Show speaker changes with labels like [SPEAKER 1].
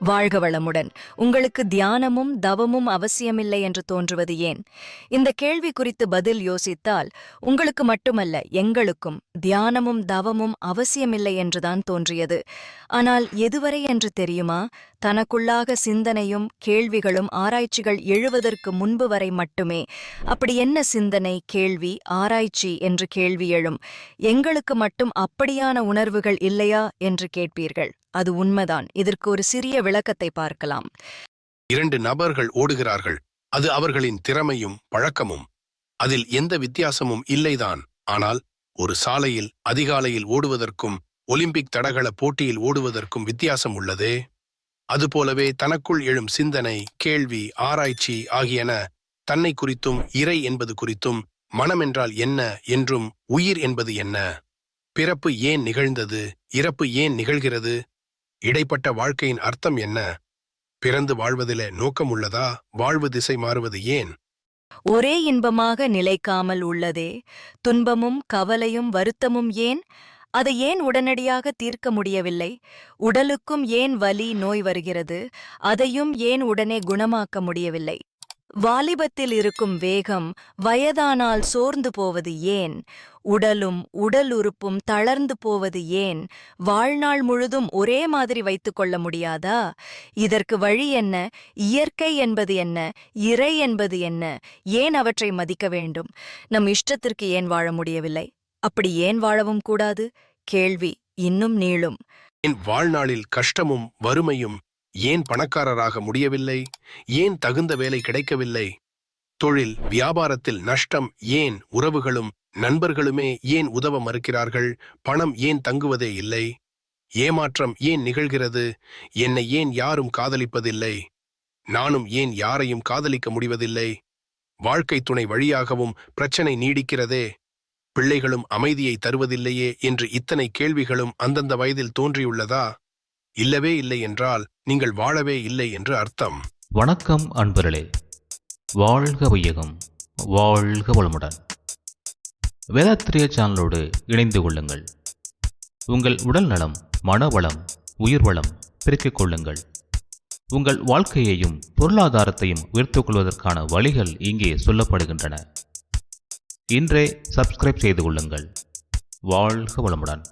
[SPEAKER 1] வாழ்க வளமுடன். உங்களுக்கு தியானமும் தவமும் அவசியமில்லை என்று தோன்றுவது ஏன்? இந்த கேள்வி குறித்து பதில் யோசித்தால் உங்களுக்கு மட்டுமல்ல, எங்களுக்கும் தியானமும் தவமும் அவசியமில்லை என்றுதான் தோன்றியது. ஆனால் எதுவரை என்று தெரியுமா? தனக்குள்ளாக சிந்தனையும் கேள்விகளும் ஆராய்ச்சிகள் எழுவதற்கு முன்பு வரை மட்டுமே. அப்படி என்ன சிந்தனை, கேள்வி, ஆராய்ச்சி என்று கேள்வி எழும். எங்களுக்கு மட்டும் அப்படியான உணர்வுகள் இல்லையா என்று கேட்பீர்கள். அது உண்மைதான். இதற்கு ஒரு சிறிய விளக்கத்தை பார்க்கலாம்.
[SPEAKER 2] இரண்டு நபர்கள் ஓடுகிறார்கள். அது அவர்களின் திறமையும் பழக்கமும். அதில் எந்த வித்தியாசமும் இல்லைதான். ஆனால் ஒரு சாலையில் அதிகாலையில் ஓடுவதற்கும் ஒலிம்பிக் தடகள போட்டியில் ஓடுவதற்கும் வித்தியாசம் உள்ளதே. அதுபோலவே தனக்குள் எழும் சிந்தனை, கேள்வி, ஆராய்ச்சி ஆகியன தன்னை குறித்தும், இறை என்பது குறித்தும், மனம் என்றால் என்ன என்றும், உயிர் என்பது என்ன, பிறப்பு ஏன் நிகழ்ந்தது, இறப்பு ஏன் நிகழ்கிறது, இடைப்பட்ட வாழ்க்கையின் அர்த்தம் என்ன, பிறந்து வாழ்வதிலே நோக்கம் உள்ளதா, வாழ்வு திசை மாறுவது ஏன்,
[SPEAKER 1] ஒரே இன்பமாக நிலைக்காமல் உள்ளதே, துன்பமும் கவலையும் வருத்தமும் ஏன், அதை ஏன் உடனடியாக தீர்க்க முடியவில்லை, உடலுக்கும் ஏன் வலி நோய் வருகிறது, அதையும் ஏன் உடனே குணமாக்க முடியவில்லை, வாலிபத்தில் இருக்கும் வேகம் வயதானால் சோர்ந்து போவது ஏன், உடலும் உடல் உறுப்பும் தளர்ந்து போவது ஏன், வாழ்நாள் முழுதும் ஒரே மாதிரி வைத்துக்கொள்ள முடியாதா? இதற்கு வழி என்ன? இயற்கை என்பது என்ன? இறை என்பது என்ன? ஏன் அவற்றை மதிக்க வேண்டும்? நம் இஷ்டத்திற்கு ஏன் வாழ முடியவில்லை? அப்படி ஏன் வாழவும் கூடாது? கேள்வி இன்னும் நீளும்.
[SPEAKER 2] என் வாழ்நாளில் கஷ்டமும் வறுமையும் ஏன் பணக்காரராக முடியவில்லை? ஏன் தகுந்த வேலை கிடைக்கவில்லை? தொழில் வியாபாரத்தில் நஷ்டம் ஏன்? உறவுகளும் நண்பர்களுமே ஏன் உதவ மறுக்கிறார்கள்? பணம் ஏன் தங்குவதே இல்லை? ஏமாற்றம் ஏன் நிகழ்கிறது? என்னை ஏன் யாரும் காதலிப்பதில்லை? நானும் ஏன் யாரையும் காதலிக்க முடிவதில்லை? வாழ்க்கை துணை வழியாகவும் பிரச்சனை நீடிக்கிறதே. பிள்ளைகளும் அமைதியை தருவதில்லையே என்று இத்தனை கேள்விகளும் அந்தந்த வயதில் தோன்றியுள்ளதா? இல்லவே இல்லை என்றால் நீங்கள் வாழவே இல்லை என்று அர்த்தம்.
[SPEAKER 3] வணக்கம் அன்பர்களே, வாழ்க வையகம், வாழ்க வளமுடன். வேதாத்திரிய சேனலோடு இணைந்து கொள்ளுங்கள். உங்கள் உடல் நலம், மனவளம், உயிர் வளம் பெருக்கிக் கொள்ளுங்கள். உங்கள் வாழ்க்கையையும் பொருளாதாரத்தையும் உயர்த்திக் கொள்வதற்கான வழிகள் இங்கே சொல்லப்படுகின்றன. இன்றே சப்ஸ்கிரைப் செய்து கொள்ளுங்கள். வாழ்க வளமுடன்.